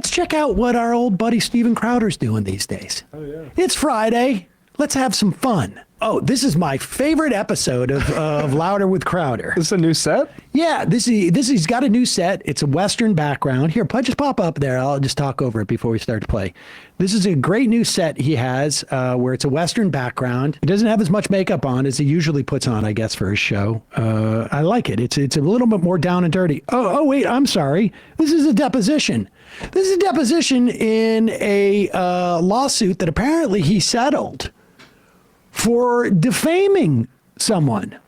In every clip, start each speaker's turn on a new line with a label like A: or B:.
A: let's check out what our old buddy Steven Crowder's doing these days.
B: Oh, yeah.
A: It's Friday. Let's have some fun. Oh, this is my favorite episode of Louder with Crowder.
B: This is a new set?
A: Yeah, he's got a new set. It's a Western background. Here, just pop up there. I'll just talk over it before we start to play. This is a great new set he has where it's a Western background. He doesn't have as much makeup on as he usually puts on, I guess, for his show. I like it. It's a little bit more down and dirty. Oh, wait, I'm sorry. This is a deposition. This is a deposition in a lawsuit that apparently he settled for defaming someone.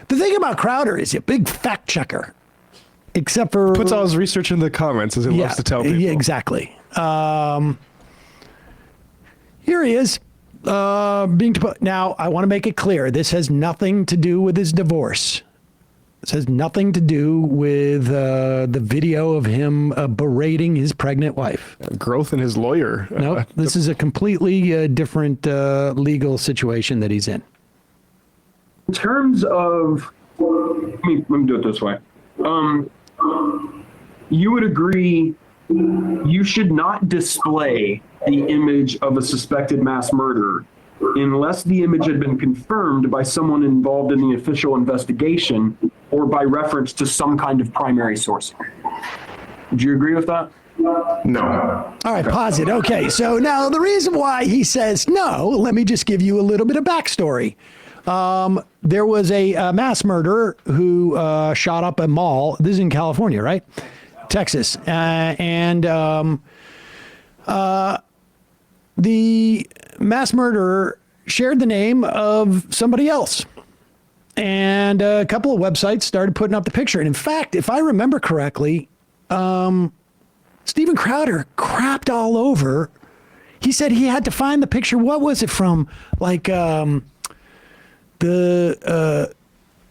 A: The thing about Crowder is a big fact checker, except for
B: Puts all his research in the comments, as he loves to tell people.
A: Yeah, exactly. Here he is being now. I want to make it clear: this has nothing to do with his divorce. This has nothing to do with the video of him berating his pregnant wife.
B: Growth in his lawyer.
A: No, this is a completely different legal situation that he's in.
C: In terms of, let me do it this way. You would agree you should not display the image of a suspected mass murderer unless the image had been confirmed by someone involved in the official investigation or by reference to some kind of primary source. Would you agree with that?
D: No.
A: All right, pause it. Okay, so now the reason why he says no, let me just give you a little bit of backstory. There was a mass murderer who shot up a mall. This is in California, right? Texas. The mass murderer shared the name of somebody else. And a couple of websites started putting up the picture. And in fact, if I remember correctly, Steven Crowder crapped all over. He said he had to find the picture. What was it from? Like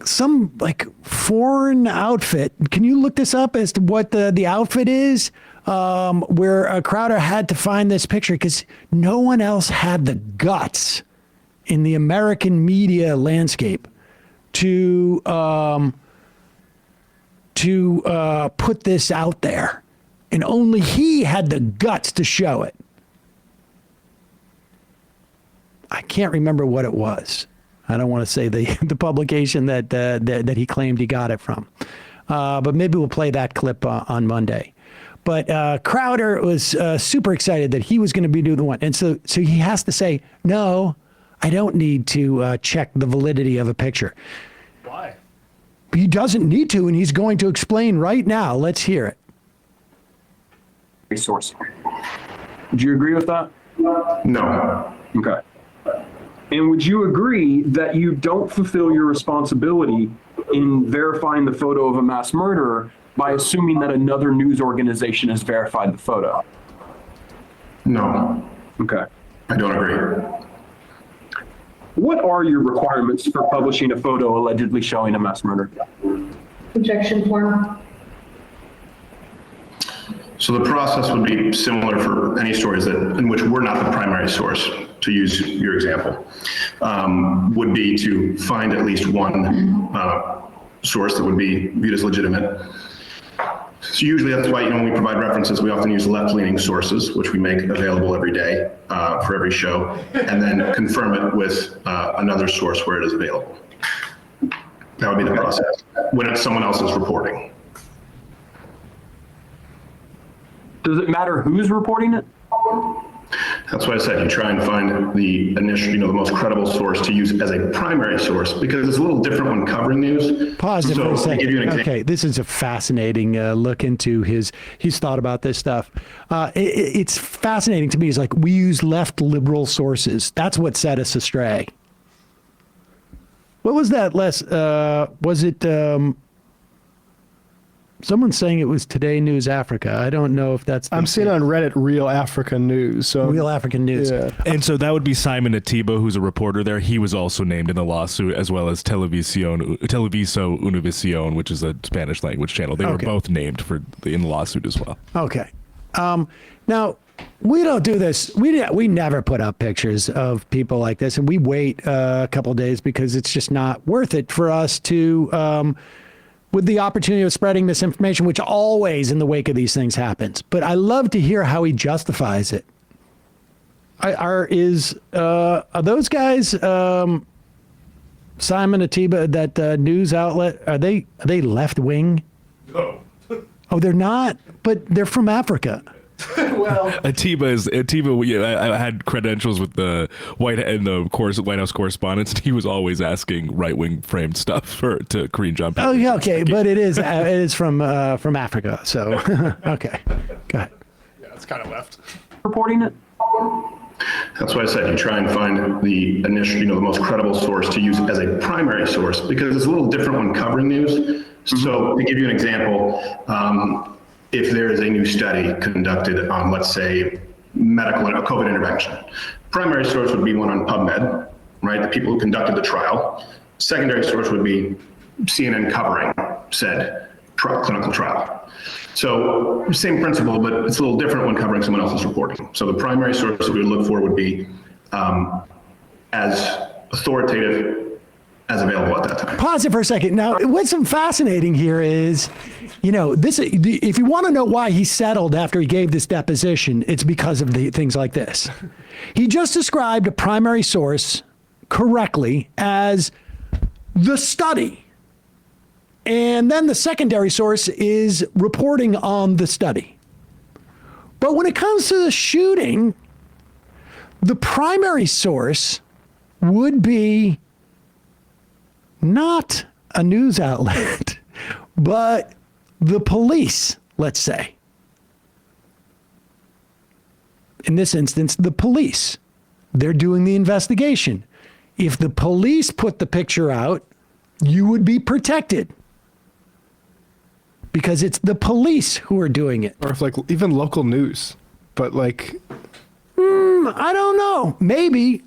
A: some like foreign outfit. Can you look this up as to what the outfit is? Where Crowder had to find this picture because no one else had the guts in the American media landscape to put this out there, and only he had the guts to show it. I can't remember what it was. I don't want to say the publication that he claimed he got it from, but maybe we'll play that clip on Monday. But Crowder was super excited that he was going to be doing the one, and so he has to say no. I don't need to check the validity of a picture.
B: Why?
A: He doesn't need to, and he's going to explain right now. Let's hear it.
C: Source. Would you agree with that?
D: No.
C: Okay. And would you agree that you don't fulfill your responsibility in verifying the photo of a mass murderer by assuming that another news organization has verified the photo?
D: No.
C: Okay.
D: I don't agree.
C: What are your requirements for publishing a photo allegedly showing a mass murder?
E: Objection form.
D: So the process would be similar for any stories in which we're not the primary source, to use your example, would be to find at least one source that would be viewed as legitimate. So usually that's why, when we provide references, we often use left-leaning sources, which we make available every day for every show, and then confirm it with another source where it is available. That would be the process when it's someone else's reporting.
C: Does it matter who's reporting it?
D: That's why I said you try and find the initial, the most credible source to use as a primary source, because it's a little different when covering news.
A: Pause it for a second.
D: To give you an example.
A: Okay, this is a fascinating look into he's thought about this stuff. It's fascinating to me. It's like we use left liberal sources. That's what set us astray. What was that, Les? Was it someone's saying it was Today News Africa? I don't know if that's.
B: I'm seeing on Reddit Real Africa News. So
A: Real African News.
B: Yeah.
F: And so that would be Simon Atiba, who's a reporter there. He was also named in the lawsuit, as well as Televiso Univision, which is a Spanish language channel. They were both named in the lawsuit as well.
A: Okay. Now, we don't do this. We never put up pictures of people like this, and we wait a couple of days because it's just not worth it for us to with the opportunity of spreading misinformation, which always in the wake of these things happens. But I love to hear how he justifies it. Are those guys, Simon Atiba, that news outlet, are they left wing?
F: No.
A: Oh, they're not, but they're from Africa.
F: Atiba. Yeah, I had credentials with the White House correspondence. He was always asking right wing framed stuff to Korean John.
A: Oh, yeah, okay, but it is from Africa. So okay, go ahead.
B: Yeah, it's kind of left.
C: Reporting it?
D: That's why I said you try and find the initial, the most credible source to use as a primary source, because it's a little different when covering news. So to give you an example, if there is a new study conducted on, let's say, medical and COVID intervention, primary source would be one on PubMed, right? The people who conducted the trial. Secondary source would be CNN covering said clinical trial. So same principle, but it's a little different when covering someone else's reporting. So the primary source that we would look for would be as authoritative as available at that time.
A: Pause it for a second. Now, what's fascinating here is, if you want to know why he settled after he gave this deposition, it's because of the things like this. He just described a primary source correctly as the study. And then the secondary source is reporting on the study. But when it comes to the shooting, the primary source would be not a news outlet, but the police, let's say. In this instance, the police. They're doing the investigation. If the police put the picture out, you would be protected. Because it's the police who are doing it.
B: Or if even local news, but
A: I don't know. Maybe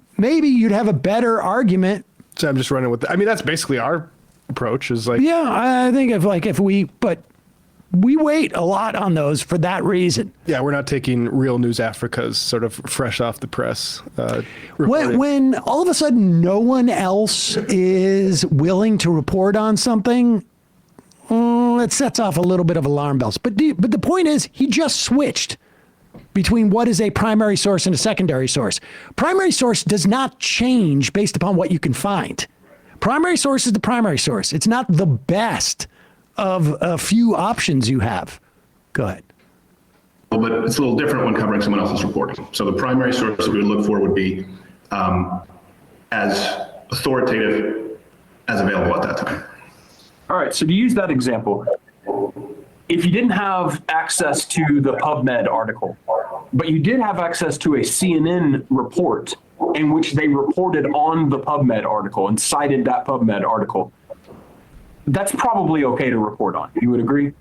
A: you'd have a better argument.
B: So I'm just running with that. That's basically our approach is
A: Yeah, I think if we wait a lot on those for that reason.
B: Yeah, we're not taking Real News Africa's sort of fresh off the press.
A: When all of a sudden no one else is willing to report on something, it sets off a little bit of alarm bells. But the point is, he just switched between what is a primary source and a secondary source. Primary source does not change based upon what you can find. Primary source is the primary source. It's not the best of a few options you have. Go ahead.
D: But it's a little different when covering someone else's reporting. So the primary source that we would look for would be as authoritative as available at that time.
C: All right, so to use that example, if you didn't have access to the PubMed article, but you did have access to a CNN report in which they reported on the PubMed article and cited that PubMed article, that's probably okay to report on. You would agree?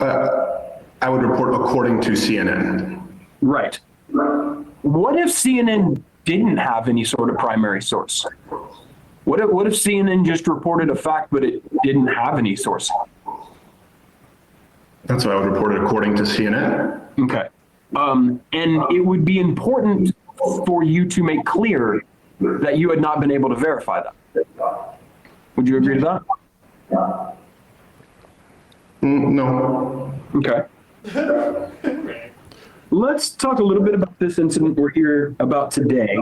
D: I would report according to CNN.
C: Right. What if CNN didn't have any sort of primary source? What if CNN just reported a fact, but it didn't have any source?
D: That's why I would report it according to CNN.
C: Okay. And it would be important for you to make clear that you had not been able to verify that. Would you agree to that?
D: No.
C: Okay. Let's talk a little bit about this incident we're here about today.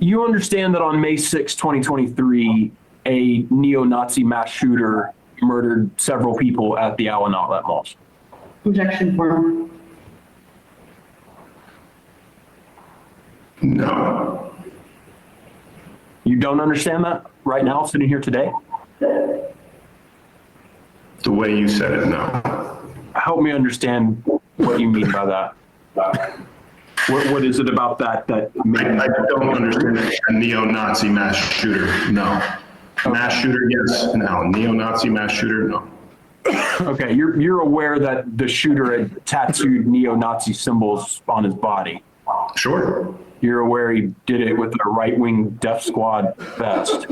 C: You understand that on May 6, 2023, a neo-Nazi mass shooter murdered several people at the Allen Outlet Malls.
E: Objection form.
D: No.
C: You don't understand that right now, sitting here today?
D: The way you said it, no.
C: Help me understand what you mean by that. What is it about that
D: I don't understand a neo-Nazi mass shooter, no. Mass shooter, yes. No. Neo-Nazi mass shooter, no.
C: Okay, you're aware that the shooter had tattooed neo-Nazi symbols on his body.
D: Sure.
C: You're aware he did it with a right-wing death squad vest.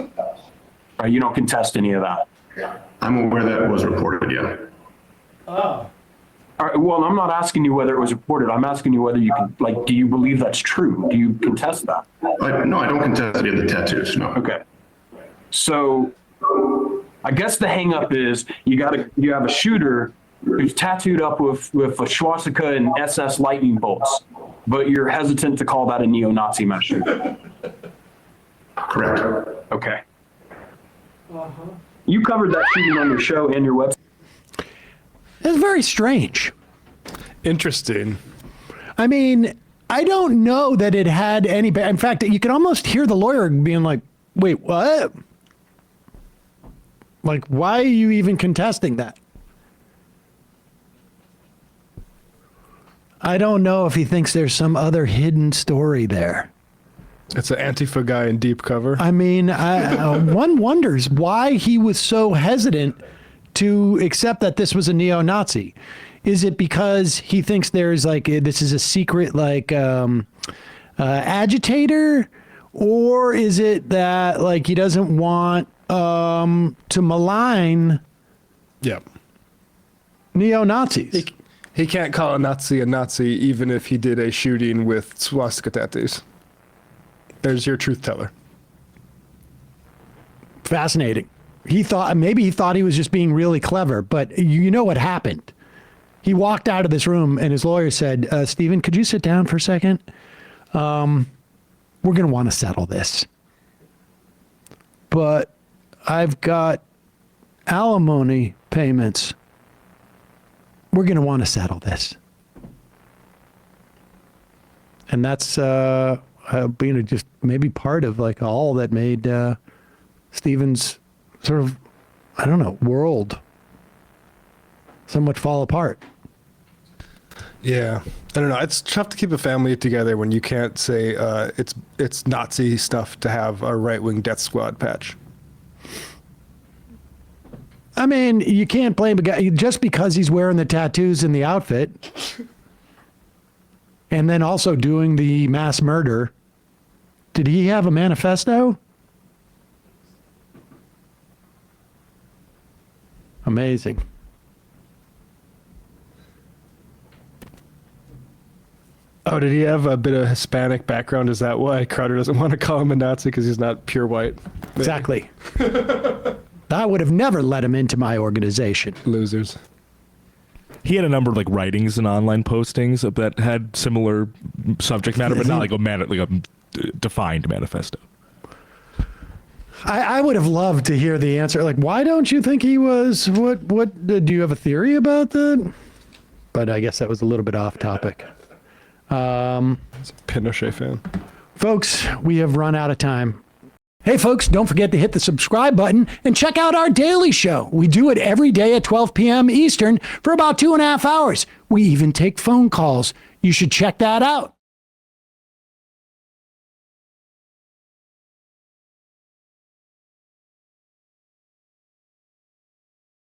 C: Right, you don't contest any of that.
D: I'm aware that was reported, yeah.
C: All right, well, I'm not asking you whether it was reported. I'm asking you whether you can, do you believe that's true? Do you contest that?
D: No, I don't contest any of the tattoos, no.
C: Okay. So I guess the hang up is you have a shooter who's tattooed up with a swastika and SS lightning bolts, but you're hesitant to call that a neo-Nazi mass shooter.
D: Correct.
C: Okay. You covered that shooting on your show and your website.
A: It's very strange.
B: Interesting.
A: I mean, I don't know that it had any. In fact, you can almost hear the lawyer being like, "Wait, what? Like, why are you even contesting that?" I don't know if he thinks there's some other hidden story there.
B: It's an Antifa guy in deep cover.
A: I mean, one wonders why he was so hesitant to accept that this was a neo-Nazi. Is it because he thinks there's like, this is a secret like agitator? Or is it that like he doesn't want to malign neo-Nazis?
B: He can't call a Nazi even if he did a shooting with swastika tattoos. There's your truth teller.
A: Fascinating. Maybe he thought he was just being really clever, but you know what happened? He walked out of this room and his lawyer said, Stephen, could you sit down for a second? We're going to want to settle this. But I've got alimony payments. We're going to want to settle this. And that's being just maybe part of like all that made Stephen's sort of, I don't know, world somewhat fall apart.
B: Yeah, I don't know. It's tough to keep a family together when you can't say it's Nazi stuff to have a right-wing death squad patch.
A: I mean, you can't blame a guy just because he's wearing the tattoos and the outfit and then also doing the mass murder. Did he have a manifesto? Amazing.
B: Oh, did he have a bit of Hispanic background? Is that why Crowder doesn't want to call him a Nazi because he's not pure white?
A: Exactly. I would have never let him into my organization.
B: Losers.
F: He had a number of like writings and online postings that had similar subject matter, but not like a defined manifesto.
A: I would have loved to hear the answer. Like, why don't you think he was? What do you have a theory about that? But I guess that was a little bit off topic.
B: He's a Pinochet fan.
A: Folks, we have run out of time. Hey, folks, don't forget to hit the subscribe button and check out our daily show. We do it every day at 12 p.m. Eastern for about 2.5 hours. We even take phone calls. You should check that out.